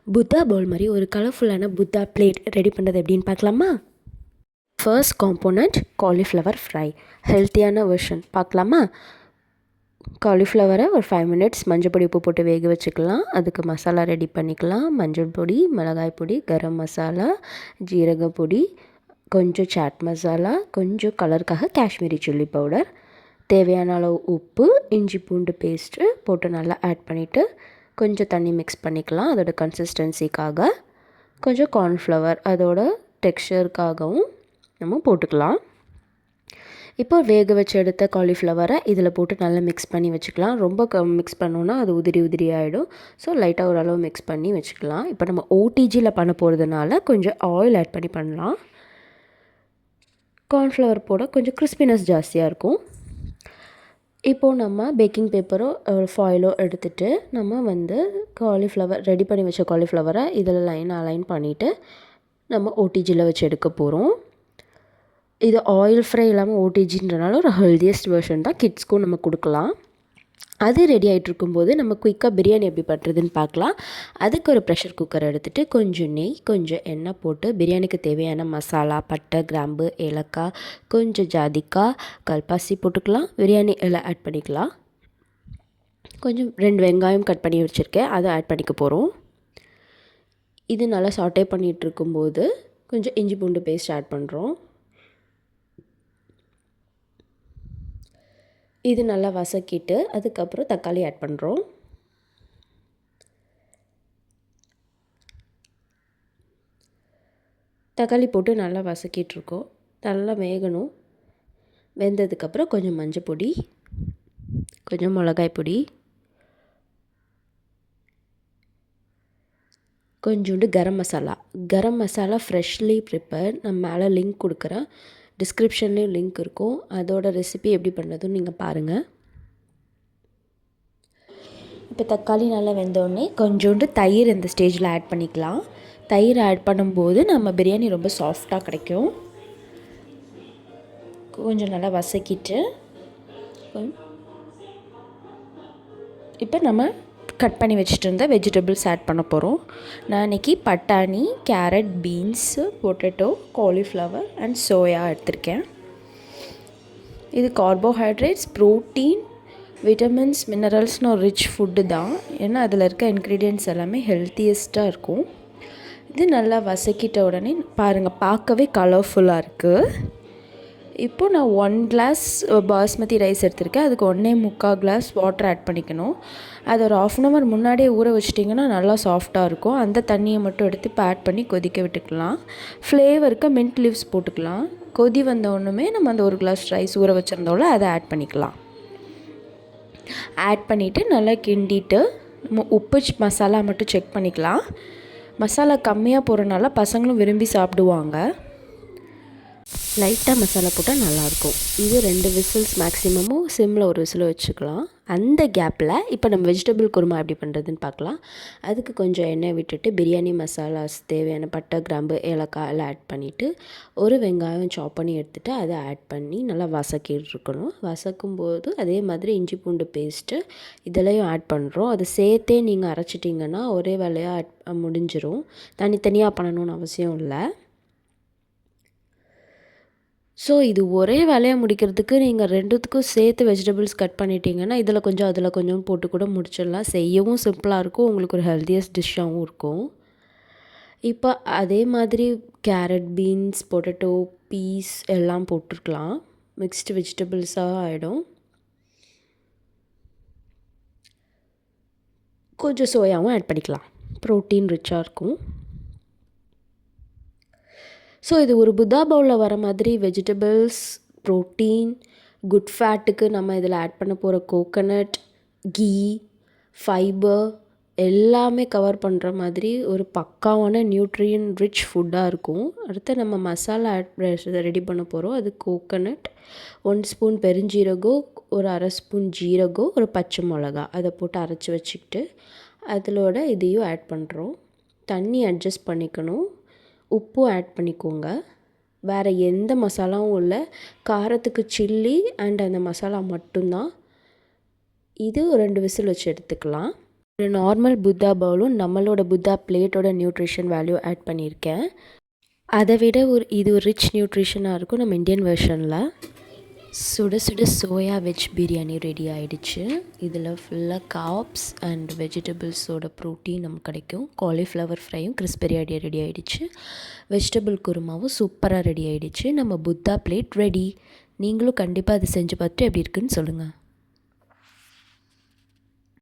புத்தா பவுல் மாதிரி ஒரு கலர்ஃபுல்லான புத்தா பிளேட் ரெடி பண்ணுறது எப்படின்னு பார்க்கலாமா? ஃபர்ஸ்ட் காம்போனண்ட் காலிஃப்ளவர் ஃப்ரை, ஹெல்த்தியான வெர்ஷன் பார்க்கலாமா? காலிஃப்ளவரை ஒரு 5 மினிட்ஸ் மஞ்சள் பொடி உப்பு போட்டு வேக வச்சுக்கலாம். அதுக்கு மசாலா ரெடி பண்ணிக்கலாம். மஞ்சள் பொடி, மிளகாய் பொடி, கரம் மசாலா, ஜீரக பொடி, கொஞ்சம் சாட் மசாலா, கொஞ்சம் கலருக்காக காஷ்மீரி சில்லி பவுடர், தேவையான அளவு உப்பு, இஞ்சி பூண்டு பேஸ்ட்டு போட்டு நல்லா ஆட் பண்ணிவிட்டு கொஞ்சம் தண்ணி மிக்ஸ் பண்ணிக்கலாம். அதோட கன்சிஸ்டன்சிக்காக கொஞ்சம் கார்ன்ஃப்ளவர் அதோட டெக்ஸ்சருக்காகவும் நம்ம போட்டுக்கலாம். இப்போ வேக வச்சு எடுத்த காலிஃப்ளவரை இதில் போட்டு நல்லா மிக்ஸ் பண்ணி வச்சுக்கலாம். ரொம்ப மிக்ஸ் பண்ணோன்னா அது உதிரி உதிரி ஆகிடும். ஸோ லைட்டாக ஓரளவு மிக்ஸ் பண்ணி வச்சுக்கலாம். இப்போ நம்ம ஓடிஜியில் பண்ண போகிறதுனால கொஞ்சம் ஆயில் ஆட் பண்ணலாம். கார்ன்ஃப்ளவர் போட கொஞ்சம் கிறிஸ்பினஸ் ஜாஸ்தியாக இருக்கும். இப்போது நம்ம பேக்கிங் பேப்பரோ ஒரு ஃபாயிலோ எடுத்துகிட்டு நம்ம காலிஃப்ளவர் ரெடி பண்ணி வச்ச காலிஃப்ளவரை இதில் அலைன் பண்ணிவிட்டு நம்ம ஓடிஜியில் வச்சு எடுக்க போகிறோம். இது ஆயில் ஃப்ரை இல்லாமல் ஓடிஜின்றனால ஒரு ஹெல்தியஸ்ட் வெர்ஷன் தான், கிட்ஸ்க்கும் நம்ம கொடுக்கலாம். அது ரெடி ஆகிட்டு இருக்கும்போது நம்ம குயிக்காக பிரியாணி எப்படி பண்ணுறதுன்னு பார்க்கலாம். அதுக்கு ஒரு ப்ரெஷர் குக்கர் எடுத்துகிட்டு கொஞ்சம் நெய், கொஞ்சம் எண்ணெய் போட்டு பிரியாணிக்கு தேவையான மசாலா, பட்டை, கிராம்பு, ஏலக்காய், கொஞ்சம் ஜாதிக்காய், கல்பாசி போட்டுக்கலாம். பிரியாணி இலை ஆட் பண்ணிக்கலாம். கொஞ்சம் 2 வெங்காயம் கட் பண்ணி வச்சுருக்கேன், அதை ஆட் பண்ணிக்க போகிறோம். இது நல்லா சாட்டே பண்ணிகிட்டு இருக்கும்போது கொஞ்சம் இஞ்சி பூண்டு பேஸ்ட் ஆட் பண்ணுறோம். இது நல்லா வதக்கிட்டு அதுக்கப்புறம் தக்காளி ஆட் பண்ணுறோம். தக்காளி போட்டு நல்லா வதக்கிட்டுருக்கோம். நல்லா வேகணும். வெந்ததுக்கப்புறம் கொஞ்சம் மஞ்சள் பொடி, கொஞ்சம் மிளகாய் பொடி, கொஞ்சோண்டு கரம் மசாலா ஃப்ரெஷ்லி ப்ரிப்பேர். நான் மேலே லிங்க் கொடுக்குறேன், டிஸ்கிரிப்ஷன்லேயும் லிங்க் இருக்கும். அதோட ரெசிபி எப்படி பண்ணுறதுன்னு நீங்கள் பாருங்கள். இப்போ தக்காளி நல்லா வெந்தோடனே கொஞ்சோண்டு தயிர் இந்த ஸ்டேஜில் ஆட் பண்ணிக்கலாம். தயிர் ஆட் பண்ணும்போது நம்ம பிரியாணி ரொம்ப சாஃப்டாக கிடைக்கும். கொஞ்சம் நல்லா வதக்கிட்டு இப்போ நம்ம கட் பண்ணி வச்சுட்டு இருந்த வெஜிடபிள்ஸ் ஆட் பண்ண போகிறோம். நான் இன்றைக்கி பட்டாணி, carrot, beans, potato, cauliflower and soya எடுத்திருக்கேன். இது கார்போஹைட்ரேட்ஸ், ப்ரோட்டீன், விட்டமின்ஸ், மினரல்ஸ்னு ஒரு ரிச் ஃபுட்டு தான். ஏன்னா அதில் இருக்க இன்க்ரீடியன்ட்ஸ் எல்லாமே ஹெல்த்தியஸ்ட்டாக இருக்கும். இது நல்லா வதக்கிட்ட உடனே பாருங்கள், பார்க்கவே கலர்ஃபுல்லாக இருக்குது. இப்போது நான் 1 கிளாஸ் பாஸ்மதி ரைஸ் எடுத்திருக்கேன். அதுக்கு 1.25 கிளாஸ் வாட்டர் ஆட் பண்ணிக்கணும். அதை ஒரு 1/2 hour முன்னாடியே ஊற வச்சிட்டிங்கன்னா நல்லா சாஃப்டாக இருக்கும். அந்த தண்ணியை மட்டும் எடுத்து இப்போ ஆட் பண்ணி கொதிக்க விட்டுக்கலாம். ஃப்ளேவருக்கு மின்ட் லீவ்ஸ் போட்டுக்கலாம். கொதி வந்த ஒன்றுமே நம்ம அந்த 1 கிளாஸ் ரைஸ் ஊற வச்சுருந்தோம்ல அதை ஆட் பண்ணிக்கலாம். ஆட் பண்ணிவிட்டு நல்லா கிண்டிட்டு நம்ம உப்பு மசாலா மட்டும் செக் பண்ணிக்கலாம். மசாலா கம்மியாக போகிறனால பசங்களும் விரும்பி சாப்பிடுவாங்க. லைட்டாக மசாலா போட்டால் நல்லாயிருக்கும். இது 2 விசில்ஸ் மேக்ஸிமமும் சிம்மில் ஒரு விசில் வச்சுக்கலாம். அந்த கேப்பில் இப்போ நம்ம வெஜிடபிள் குருமா எப்படி பண்ணுறதுன்னு பார்க்கலாம். அதுக்கு கொஞ்சம் எண்ணெய் விட்டுட்டு பிரியாணி மசாலாஸ் தேவையான பட்டை, கிராம்பு, ஏலக்காய் எல்லாம் ஆட் பண்ணிவிட்டு ஒரு வெங்காயம் சாப் பண்ணி எடுத்துகிட்டு அதை ஆட் பண்ணி நல்லா வதக்கிட்டுருக்கணும். வதக்கும்போது அதே மாதிரி இஞ்சி பூண்டு பேஸ்ட்டு இதெல்லாம் ஆட் பண்ணுறோம். அதை சேர்த்தே நீங்கள் அரைச்சிட்டிங்கன்னா ஒரே வேலையாக முடிஞ்சிடும். தனித்தனியாக பண்ணணும்னு அவசியம் இல்லை. ஸோ இது ஒரே வேலையாக முடிக்கிறதுக்கு நீங்கள் 2த்துக்கும் சேர்த்து வெஜிடபிள்ஸ் கட் பண்ணிட்டீங்கன்னா இதில் கொஞ்சம் அதில் கொஞ்சம் போட்டு கூட முடிச்சிடலாம். செய்யவும் சிம்பிளாக இருக்கும், உங்களுக்கு ஒரு ஹெல்த்தியஸ்ட் டிஷ்ஷாகவும் இருக்கும். இப்போ அதே மாதிரி கேரட், பீன்ஸ், பொட்டேட்டோ, பீஸ் எல்லாம் போட்டுருக்கலாம். மிக்ஸ்டு வெஜிடபிள்ஸாக ஆகிடும். கொஞ்சம் சோயாவும் ஆட் பண்ணிக்கலாம், ப்ரோட்டீன் ரிச்சாக இருக்கும். ஸோ இது ஒரு புத்தா பவுலில் வர மாதிரி வெஜிடபிள்ஸ், ப்ரோட்டீன், குட் ஃபேட்டுக்கு நம்ம இதில் ஆட் பண்ண போகிற கோகனட், கீ, ஃபைபர் எல்லாமே கவர் பண்ணுற மாதிரி ஒரு பக்காவான நியூட்ரியன் ரிச் ஃபுட்டாக இருக்கும். அடுத்து நம்ம மசாலா ரெடி பண்ண போகிறோம். அது கோகனட், 1 ஸ்பூன் பெருஞ்சீரகம், ஒரு 1/2 ஸ்பூன் ஜீரகம், ஒரு பச்சை மிளகா அதை போட்டு அரைச்சி வச்சுக்கிட்டு அதிலோட இதையும் ஆட் பண்ணுறோம். தண்ணி அட்ஜஸ்ட் பண்ணிக்கணும். உப்பு ஆட் பண்ணிக்கோங்க. வேறு எந்த மசாலாவும் இல்லை, காரத்துக்கு சில்லி அண்ட் அந்த மசாலா மட்டும்தான். இது 2 விசில் வச்சு எடுத்துக்கலாம். ஒரு நார்மல் புத்தா பவுலும் நம்மளோட புத்தா பிளேட்டோட நியூட்ரிஷன் வேல்யூ ஆட் பண்ணியிருக்கேன். அதை விட இது ஒரு ரிச் நியூட்ரிஷனாக இருக்கும் நம்ம இந்தியன் வெர்ஷனில். சுட சுட சோயா வெஜ் பிரியாணி ரெடி ஆகிடுச்சு. இதில் ஃபுல்லாக கார்ப்ஸ் அண்ட் வெஜிடபிள்ஸோட ப்ரோட்டீன் நமக்கு கிடைக்கும். காலிஃப்ளவர் ஃப்ரையும் கிறிஸ்பி ரெடி ஆகிடுச்சு. வெஜிடபிள் குருமாவும் சூப்பராக ரெடி ஆகிடுச்சு. நம்ம புத்தா பிளேட் ரெடி. நீங்களும் கண்டிப்பாக அதை செஞ்சு பார்த்துட்டு எப்படி இருக்குன்னு சொல்லுங்கள்.